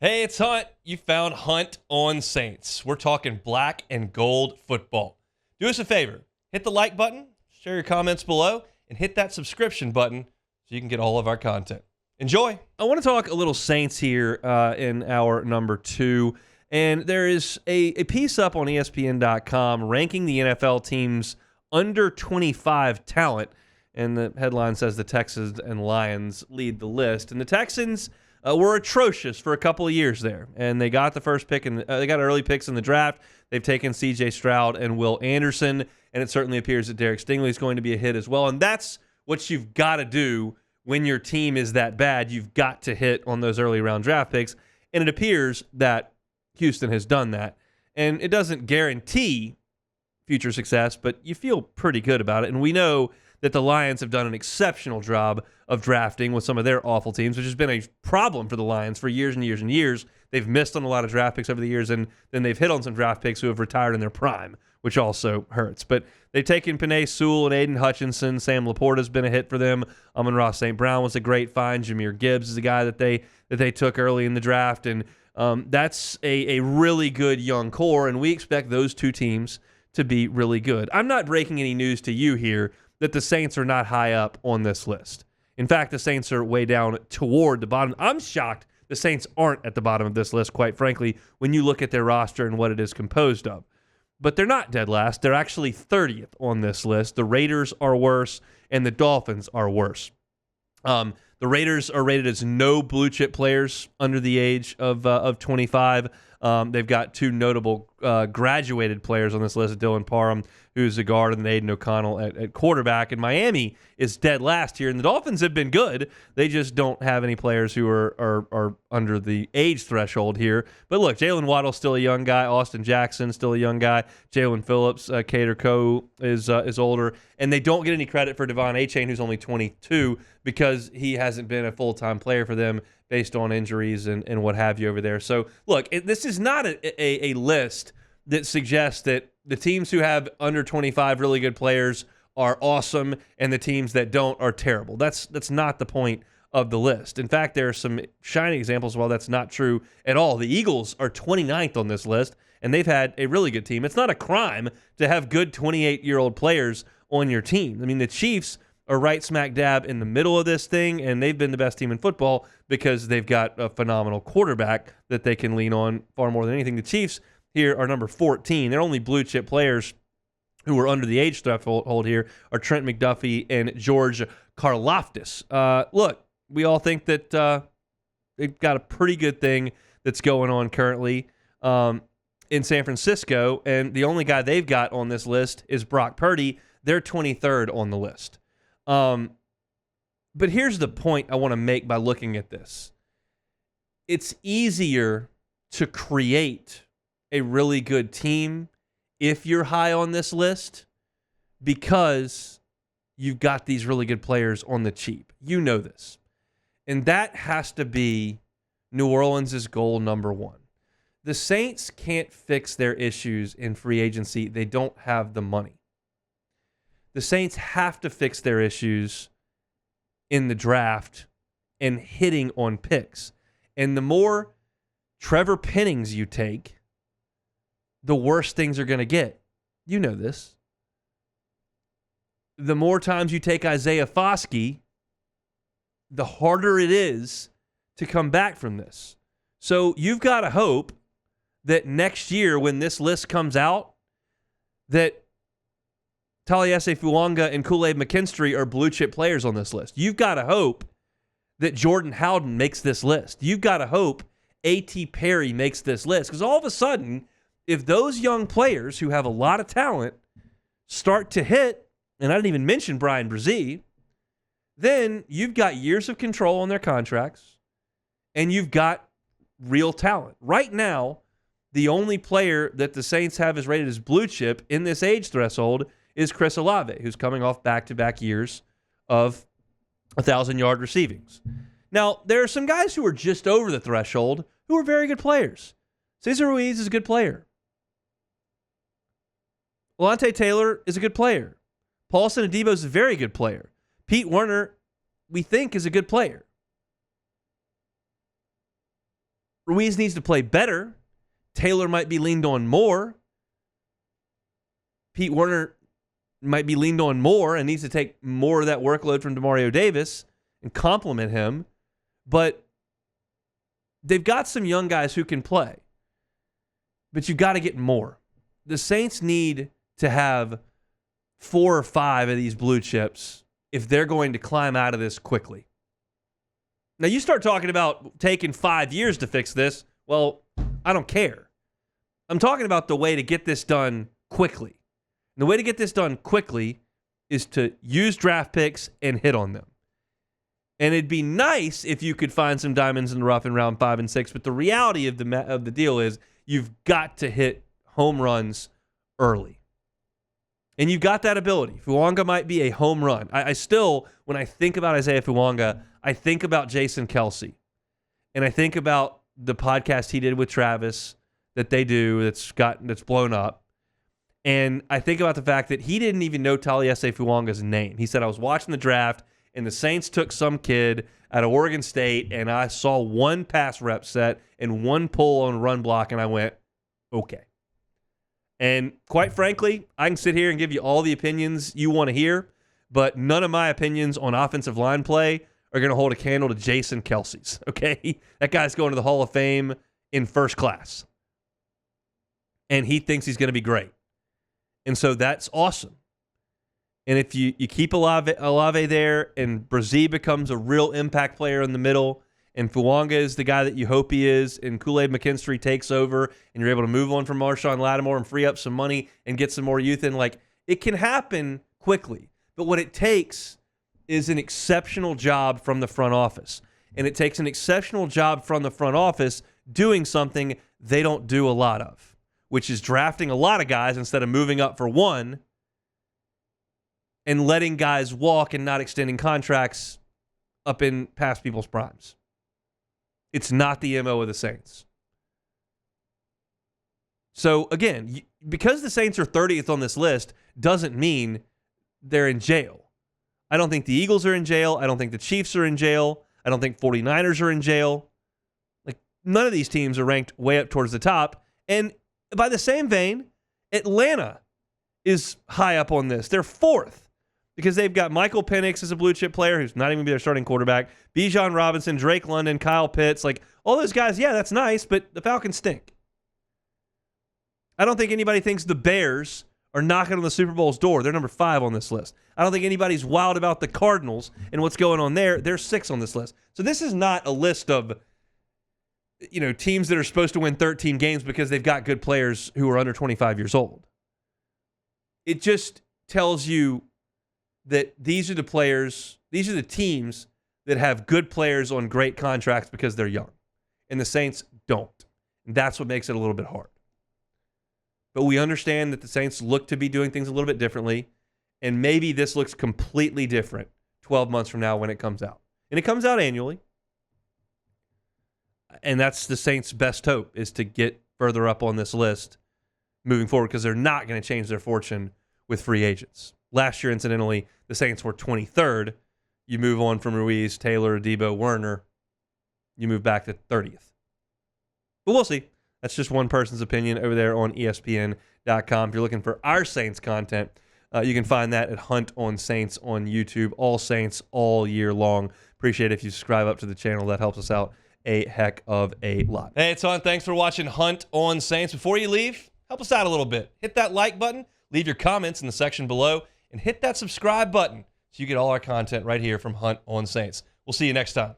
Hey, it's Hunt. You found Hunt on Saints. We're talking black and gold football. Do us a favor. Hit the like button, share your comments below, and hit that subscription button so you can get all of our content. Enjoy. I want to talk a little Saints here in hour number 2. And there is a piece up on ESPN.com ranking the NFL teams under 25 talent. And the headline says the Texans and Lions lead the list. And the Texans were atrocious for a couple of years there, and they got the first pick, and they got early picks in the draft. They've taken C.J. Stroud and Will Anderson, and it certainly appears that Derek Stingley is going to be a hit as well. And that's what you've got to do when your team is that bad. You've got to hit on those early round draft picks, and it appears that Houston has done that. And it doesn't guarantee future success, but you feel pretty good about it. And we know that the Lions have done an exceptional job of drafting with some of their awful teams, which has been a problem for the Lions for years and years and years. They've missed on a lot of draft picks over the years, and then they've hit on some draft picks who have retired in their prime, which also hurts. But they've taken Penei Sewell and Aiden Hutchinson. Sam Laporta's been a hit for them. Amon-Ra St. Brown was a great find. Jahmyr Gibbs is a guy that they took early in the draft, and that's a really good young core, and we expect those two teams to be really good. I'm not breaking any news to you here that the Saints are not high up on this list. In fact, the Saints are way down toward the bottom. I'm shocked the Saints aren't at the bottom of this list, quite frankly, when you look at their roster and what it is composed of. But they're not dead last. They're actually 30th on this list. The Raiders are worse, and the Dolphins are worse. The Raiders are rated as no blue-chip players under the age of 25. They've got two notable graduated players on this list, Dylan Parham, who's a guard, and Aiden O'Connell at quarterback. And Miami is dead last here. And the Dolphins have been good. They just don't have any players who are under the age threshold here. But look, Jalen Waddle's still a young guy. Austin Jackson still a young guy. Jalen Phillips, Cater Coe is older. And they don't get any credit for Devon Achane, who's only 22, because he hasn't been a full-time player for them based on injuries and what have you over there. So, look, this is not a list that suggests that the teams who have under 25 really good players are awesome and the teams that don't are terrible. That's not the point of the list. In fact, there are some shining examples while that's not true at all. The Eagles are 29th on this list, and they've had a really good team. It's not a crime to have good 28-year-old players on your team. I mean, the Chiefs are right smack dab in the middle of this thing, and they've been the best team in football because they've got a phenomenal quarterback that they can lean on far more than anything. The Chiefs here are number 14. They're only blue chip players who are under the age threshold here are Trent McDuffie and George Karlaftis. Look, we all think that they've got a pretty good thing that's going on currently in San Francisco, and the only guy they've got on this list is Brock Purdy. They're 23rd on the list. But here's the point I want to make by looking at this. It's easier to create a really good team if you're high on this list because you've got these really good players on the cheap. You know this. And that has to be New Orleans' goal number one. The Saints can't fix their issues in free agency. They don't have the money. The Saints have to fix their issues in the draft and hitting on picks. And the more Trevor Pennings you take, the worse things are going to get. You know this. The more times you take Isaiah Foskey, the harder it is to come back from this. So you've got to hope that next year when this list comes out, that Taliesin Fuanga and Kool-Aid McKinstry are blue chip players on this list. You've got to hope that Jordan Howden makes this list. You've got to hope A.T. Perry makes this list. Because all of a sudden, if those young players who have a lot of talent start to hit, and I didn't even mention Brian Brzee, then you've got years of control on their contracts, and you've got real talent. Right now, the only player that the Saints have is rated as blue chip in this age threshold is Chris Olave, who's coming off back-to-back years of 1,000-yard receivings. Now, there are some guys who are just over the threshold who are very good players. Cesar Ruiz is a good player. Lante Taylor is a good player. Paulson Adebo is a very good player. Pete Werner, we think, is a good player. Ruiz needs to play better. Taylor might be leaned on more. Pete Werner might be leaned on more and needs to take more of that workload from Demario Davis and complement him. But they've got some young guys who can play. But you've got to get more. The Saints need to have 4 or 5 of these blue chips if they're going to climb out of this quickly. Now, you start talking about taking 5 years to fix this. Well, I don't care. I'm talking about the way to get this done quickly. And the way to get this done quickly is to use draft picks and hit on them. And it'd be nice if you could find some diamonds in the rough in round 5 and 6. But the reality of the deal is you've got to hit home runs early. And you've got that ability. Fuanga might be a home run. I still, when I think about Isaiah Fuanga, I think about Jason Kelsey. And I think about the podcast he did with Travis that they do that's blown up. And I think about the fact that he didn't even know Taliesin Fuanga's name. He said, I was watching the draft, and the Saints took some kid out of Oregon State, and I saw one pass rep set and one pull on run block, and I went, okay. And quite frankly, I can sit here and give you all the opinions you want to hear, but none of my opinions on offensive line play are going to hold a candle to Jason Kelsey's, okay? That guy's going to the Hall of Fame in first class. And he thinks he's going to be great. And so that's awesome. And if you keep Olave there and Brazil becomes a real impact player in the middle and Fuanga is the guy that you hope he is and Kool-Aid McKinstry takes over and you're able to move on from Marshawn Lattimore and free up some money and get some more youth in, like, it can happen quickly. But what it takes is an exceptional job from the front office. And it takes an exceptional job from the front office doing something they don't do a lot of, which is drafting a lot of guys instead of moving up for one and letting guys walk and not extending contracts up in past people's primes. It's not the MO of the Saints. So, again, because the Saints are 30th on this list doesn't mean they're in jail. I don't think the Eagles are in jail. I don't think the Chiefs are in jail. I don't think 49ers are in jail. Like, none of these teams are ranked way up towards the top. And by the same vein, Atlanta is high up on this. They're 4th because they've got Michael Penix as a blue chip player who's not even going to be their starting quarterback, Bijan Robinson, Drake London, Kyle Pitts, like all those guys. Yeah, that's nice, but the Falcons stink. I don't think anybody thinks the Bears are knocking on the Super Bowl's door. They're number 5 on this list. I don't think anybody's wild about the Cardinals and what's going on there. They're 6 on this list. So this is not a list of, you know, teams that are supposed to win 13 games because they've got good players who are under 25 years old. It just tells you that these are the teams that have good players on great contracts because they're young. And the Saints don't. And that's what makes it a little bit hard. But we understand that the Saints look to be doing things a little bit differently. And maybe this looks completely different 12 months from now when it comes out. And it comes out annually. And that's the Saints' best hope, is to get further up on this list moving forward, because they're not going to change their fortune with free agents. Last year, incidentally, the Saints were 23rd. You move on from Ruiz, Taylor, Debo, Werner. You move back to 30th. But we'll see. That's just one person's opinion over there on ESPN.com. If you're looking for our Saints content, you can find that at Hunt on Saints on YouTube. All Saints all year long. Appreciate it if you subscribe up to the channel. That helps us out a heck of a lot. Hey, it's Hunt. Thanks for watching Hunt on Saints. Before you leave, help us out a little bit. Hit that like button, leave your comments in the section below, and hit that subscribe button so you get all our content right here from Hunt on Saints. We'll see you next time.